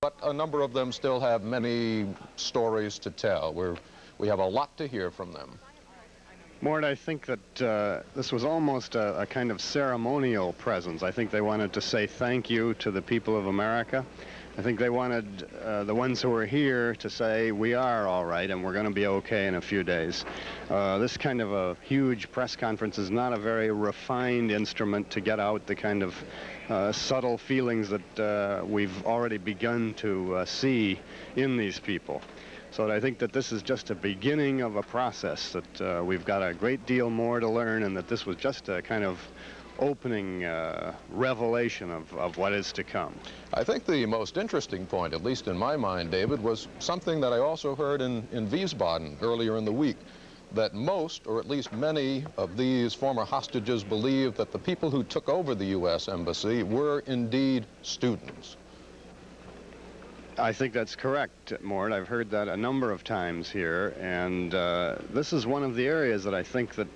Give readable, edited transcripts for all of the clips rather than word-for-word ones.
But a number of them still have many stories to tell. We have a lot to hear from them. Mort, I think that this was almost a kind of ceremonial presence. I think they wanted to say thank you to the people of America. I think they wanted the ones who were here to say, we are all right and we're going to be okay in a few days. This kind of a huge press conference is not a very refined instrument to get out the kind of subtle feelings that we've already begun to see in these people. So I think that this is just a beginning of a process, that we've got a great deal more to learn, and that this was just a kind of opening revelation of what is to come. I think the most interesting point, at least in my mind, David, was something that I also heard in Wiesbaden earlier in the week, that most, or at least many, of these former hostages believe that the people who took over the U.S. Embassy were indeed students. I think that's correct, Mort. I've heard that a number of times here, and this is one of the areas that I think that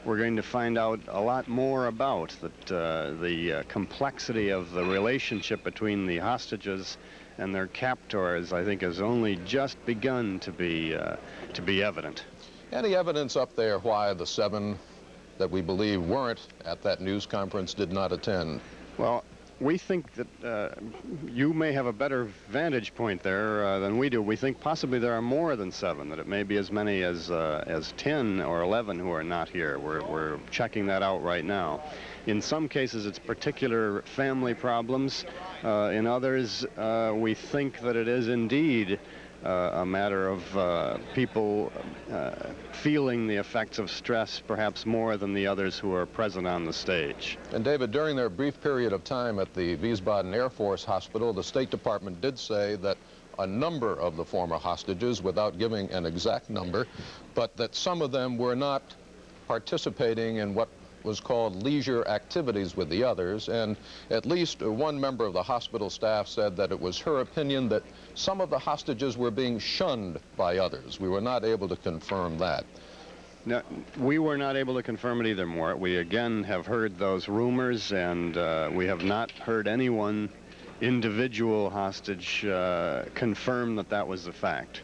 we're going to find out a lot more about, that the complexity of the relationship between the hostages and their captors, I think, has only just begun to be evident. Any evidence up there why the 7 that we believe weren't at that news conference did not attend? Well, we think that you may have a better vantage point there than we do. We think possibly there are more than 7, that it may be as many as 10 or 11 who are not here. We're checking that out right now. In some cases, it's particular family problems. In others, we think that it is indeed a matter of people feeling the effects of stress perhaps more than the others who are present on the stage. And David, during their brief period of time at the Wiesbaden Air Force Hospital, the State Department did say that a number of the former hostages, without giving an exact number, but that some of them were not participating in what was called leisure activities with the others, and at least one member of the hospital staff said that it was her opinion that some of the hostages were being shunned by others. We were not able to confirm that. No, we were not able to confirm it either, Mort. We again have heard those rumors, and we have not heard anyone, individual hostage, confirm that that was the fact.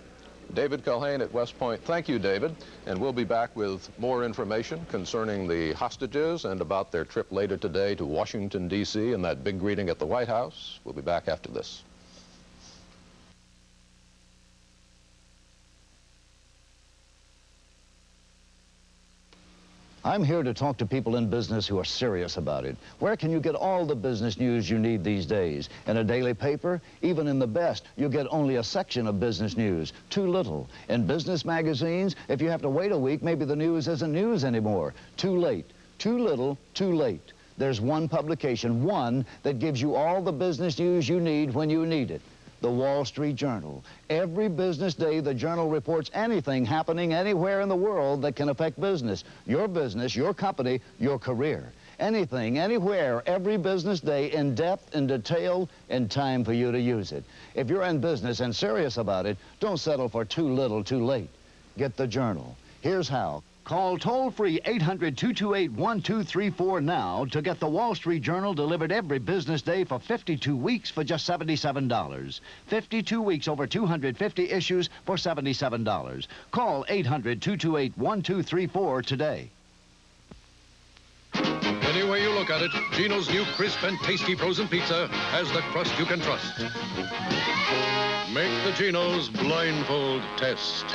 David Culhane at West Point. Thank you, David. And we'll be back with more information concerning the hostages and about their trip later today to Washington, D.C. and that big greeting at the White House. We'll be back after this. I'm here to talk to people in business who are serious about it. Where can you get all the business news you need these days? In a daily paper? Even in the best, you get only a section of business news. Too little. In business magazines, if you have to wait a week, maybe the news isn't news anymore. Too late. Too little, too late. There's one publication, one, that gives you all the business news you need when you need it. The Wall Street Journal. Every business day, the Journal reports anything happening anywhere in the world that can affect business, your company, your career. Anything, anywhere, every business day, in depth, in detail, in time for you to use it. If you're in business and serious about it, don't settle for too little, too late. Get the Journal. Here's how. Call toll-free 800-228-1234 now to get the Wall Street Journal delivered every business day for 52 weeks for just $77. 52 weeks, over 250 issues for $77. Call 800-228-1234 today. Any way you look at it, Gino's new crisp and tasty frozen pizza has the crust you can trust. Make the Gino's blindfold test.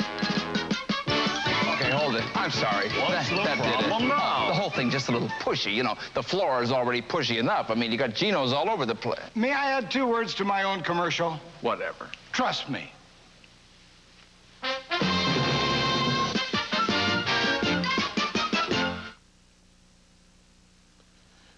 Okay, hold it. I'm sorry. What's the problem now? The whole thing just a little pushy. You know, the floor is already pushy enough. I mean, you got Geno's all over the place. May I add 2 words to my own commercial? Whatever. Trust me.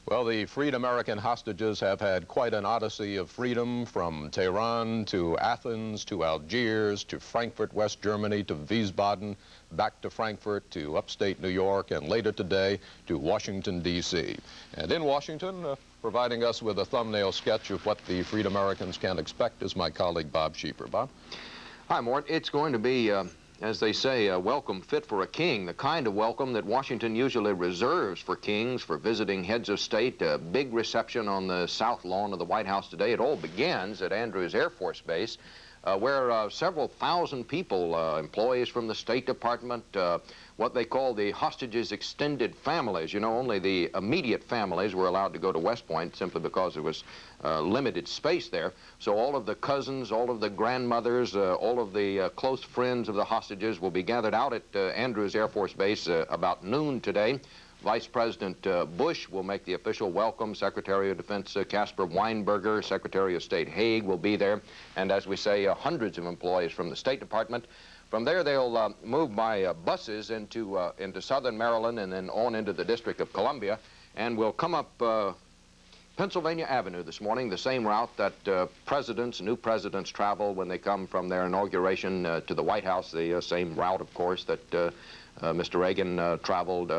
Well, the freed American hostages have had quite an odyssey of freedom, from Tehran to Athens to Algiers to Frankfurt, West Germany, to Wiesbaden, back to Frankfurt to upstate New York, and later today to Washington, D.C. And in Washington, providing us with a thumbnail sketch of what the freed Americans can expect is my colleague Bob Sheeper. Bob? Hi, Mort. It's going to be as they say, a welcome fit for a king, the kind of welcome that Washington usually reserves for kings, for visiting heads of state. A big reception on the south lawn of the White House today. It all begins at Andrews Air Force Base, where several thousand people, employees from the State Department, what they call the hostages' extended families. You know, only the immediate families were allowed to go to West Point simply because there was limited space there. So all of the cousins, all of the grandmothers, all of the close friends of the hostages will be gathered out at Andrews Air Force Base about noon today. Vice President Bush will make the official welcome. Secretary of Defense Caspar Weinberger, Secretary of State Haig will be there. And as we say, hundreds of employees from the State Department. From there, they'll move by buses into southern Maryland and then on into the District of Columbia. And we'll come up Pennsylvania Avenue this morning, the same route that new presidents travel when they come from their inauguration to the White House, the same route, of course, that Mr. Reagan traveled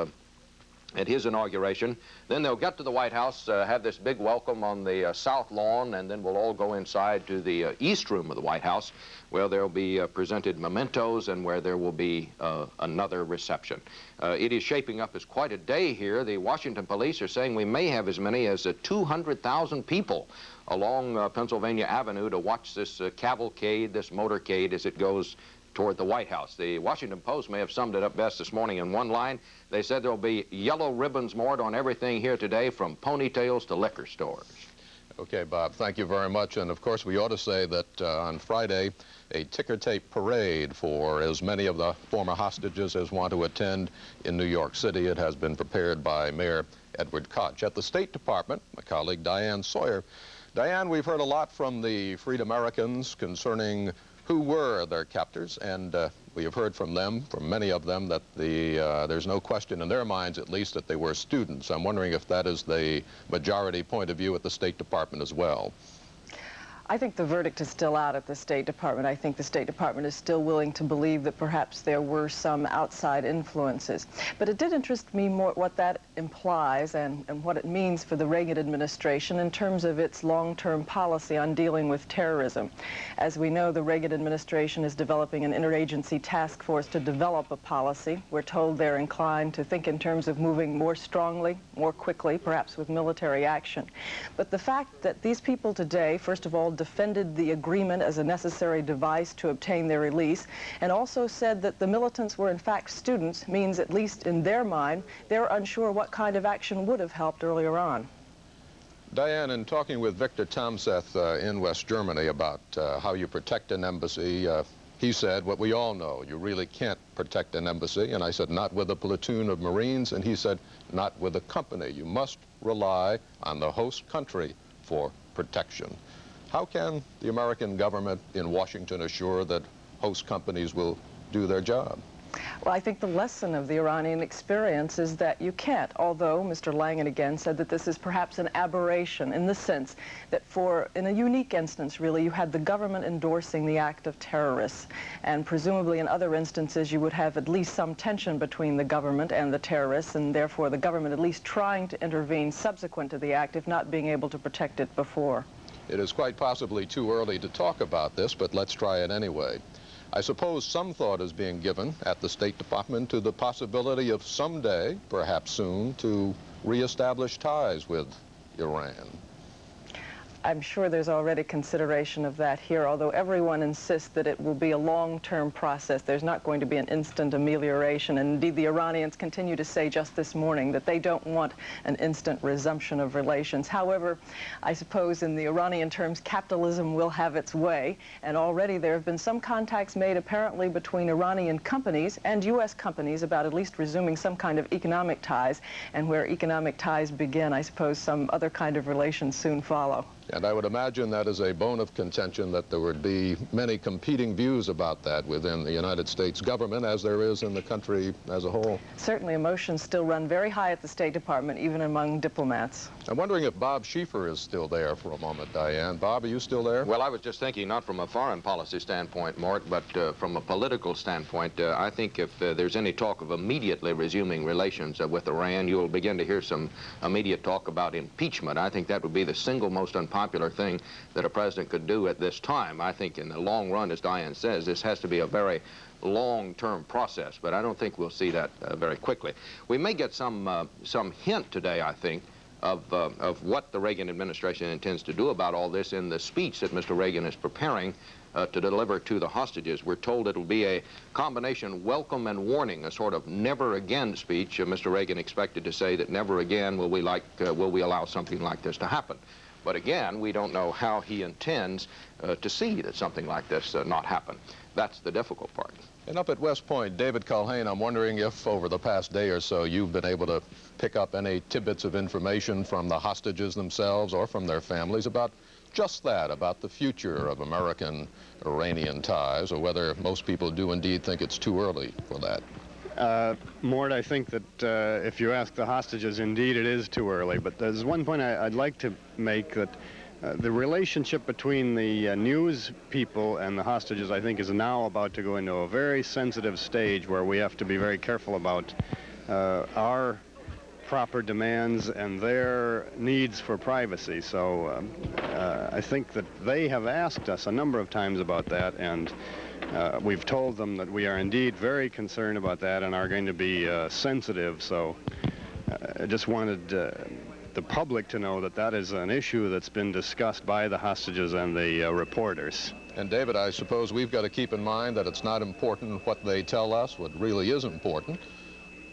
at his inauguration. Then they'll get to the White House, have this big welcome on the south lawn, and then we'll all go inside to the east room of the White House, where there'll be presented mementos and where there will be another reception. It is shaping up as quite a day here. The Washington police are saying we may have as many as 200,000 people along Pennsylvania Avenue to watch this cavalcade, this motorcade, as it goes toward the White House. The Washington Post may have summed it up best this morning in one line. They said there'll be yellow ribbons moored on everything here today, from ponytails to liquor stores. Okay, Bob, thank you very much. And of course, we ought to say that on Friday, a ticker tape parade for as many of the former hostages as want to attend in New York City. It has been prepared by Mayor Edward Koch. At the State Department, my colleague Diane Sawyer. Diane, we've heard a lot from the Freed Americans concerning who were their captors, and we have heard from them, from many of them, that there's no question in their minds, at least, that they were students. I'm wondering if that is the majority point of view at the State Department as well. I think the verdict is still out at the State Department. I think the State Department is still willing to believe that perhaps there were some outside influences. But it did interest me more what that implies and what it means for the Reagan administration in terms of its long-term policy on dealing with terrorism. As we know, the Reagan administration is developing an interagency task force to develop a policy. We're told they're inclined to think in terms of moving more strongly, more quickly, perhaps with military action. But the fact that these people today, first of all, defended the agreement as a necessary device to obtain their release, and also said that the militants were in fact students, means, at least in their mind, they're unsure what kind of action would have helped earlier on. Diane, in talking with Victor Tomseth in West Germany about how you protect an embassy, he said what we all know, you really can't protect an embassy. And I said, not with a platoon of Marines. And he said, not with a company. You must rely on the host country for protection. How can the American government in Washington assure that host companies will do their job? Well, I think the lesson of the Iranian experience is that you can't, although Mr. Langan again said that this is perhaps an aberration in the sense that in a unique instance, really, you had the government endorsing the act of terrorists. And presumably in other instances, you would have at least some tension between the government and the terrorists, and therefore the government at least trying to intervene subsequent to the act, if not being able to protect it before. It is quite possibly too early to talk about this, but let's try it anyway. I suppose some thought is being given at the State Department to the possibility of someday, perhaps soon, to reestablish ties with Iran. I'm sure there's already consideration of that here, although everyone insists that it will be a long-term process. There's not going to be an instant amelioration. And indeed, the Iranians continue to say just this morning that they don't want an instant resumption of relations. However, I suppose in the Iranian terms, capitalism will have its way. And already there have been some contacts made apparently between Iranian companies and U.S. companies about at least resuming some kind of economic ties. And where economic ties begin, I suppose some other kind of relations soon follow. And I would imagine that is a bone of contention, that there would be many competing views about that within the United States government, as there is in the country as a whole. Certainly, emotions still run very high at the State Department, even among diplomats. I'm wondering if Bob Schieffer is still there for a moment, Diane. Bob, are you still there? Well, I was just thinking, not from a foreign policy standpoint, Mort, but from a political standpoint, I think if there's any talk of immediately resuming relations with Iran, you'll begin to hear some immediate talk about impeachment. I think that would be the single most unpopular popular thing that a president could do at this time. I think in the long run, as Diane says, this has to be a very long-term process, but I don't think we'll see that very quickly. We may get some hint today, I think, of what the Reagan administration intends to do about all this in the speech that Mr. Reagan is preparing to deliver to the hostages. We're told it'll be a combination welcome and warning, a sort of never again speech. Mr. Reagan expected to say that never again will we allow something like this to happen. But again, we don't know how he intends to see that something like this not happen. That's the difficult part. And up at West Point, David Culhane, I'm wondering if over the past day or so you've been able to pick up any tidbits of information from the hostages themselves or from their families about just that, about the future of American-Iranian ties, or whether most people do indeed think it's too early for that. Mort, I think that if you ask the hostages, indeed it is too early. But there's one point I'd like to make, that the relationship between the news people and the hostages, I think, is now about to go into a very sensitive stage where we have to be very careful about our proper demands and their needs for privacy. So I think that they have asked us a number of times about that, and we've told them that we are indeed very concerned about that and are going to be sensitive. So I just wanted the public to know that that is an issue that's been discussed by the hostages and the reporters. And David, I suppose we've got to keep in mind that it's not important what they tell us. What really is important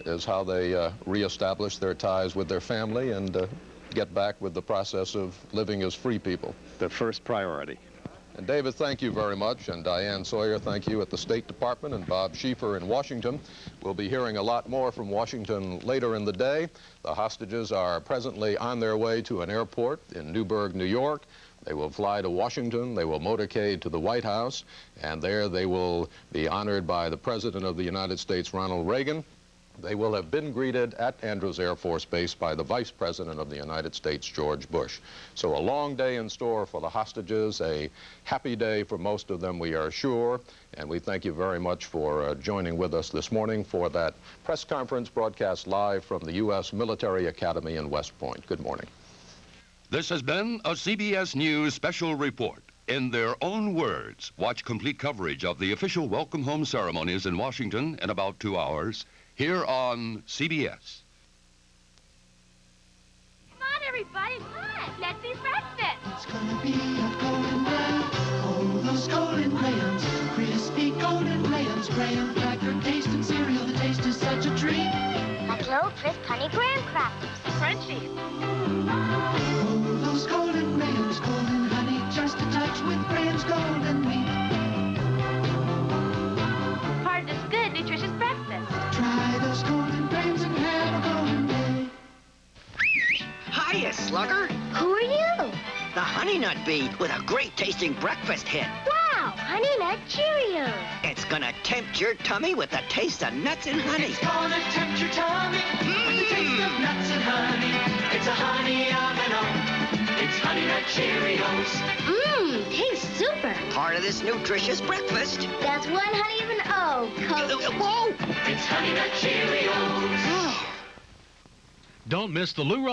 is how they reestablish their ties with their family and get back with the process of living as free people. The first priority. And David, thank you very much. And Diane Sawyer, thank you at the State Department, and Bob Schieffer in Washington. We'll be hearing a lot more from Washington later in the day. The hostages are presently on their way to an airport in Newburgh, New York. They will fly to Washington. They will motorcade to the White House, and there they will be honored by the President of the United States, Ronald Reagan. They will have been greeted at Andrews Air Force Base by the Vice President of the United States, George Bush. So a long day in store for the hostages, a happy day for most of them, we are sure. And we thank you very much for joining with us this morning for that press conference broadcast live from the U.S. Military Academy in West Point. Good morning. This has been a CBS News Special Report. In their own words, watch complete coverage of the official welcome home ceremonies in Washington in about 2 hours, here on CBS. Come on, everybody, come on. Let's eat breakfast. It's gonna be a golden day. Oh, those golden grahams, crispy golden grahams, graham cracker tasting cereal. The taste is such a treat. Like little crisp honey graham crackers. Crunchy. Oh, those golden grahams, golden honey, just a touch with Graham's golden wheat. Part of this good, nutritious breakfast. Try those golden grahams and have a golden day. Hiya, Slugger. Who are you? The Honey Nut Bee with a great tasting breakfast hit. Wow, Honey Nut Cheerios. It's gonna tempt your tummy with the taste of nuts and honey. It's gonna tempt your tummy with the taste of nuts and honey. It's a honey oven. It's Honey Nut Cheerios. Mmm, tastes super. Part of this nutritious breakfast. That's one honey of an O, Coach. Whoa! It's Honey Nut Cheerios. Don't miss the Lou Rawls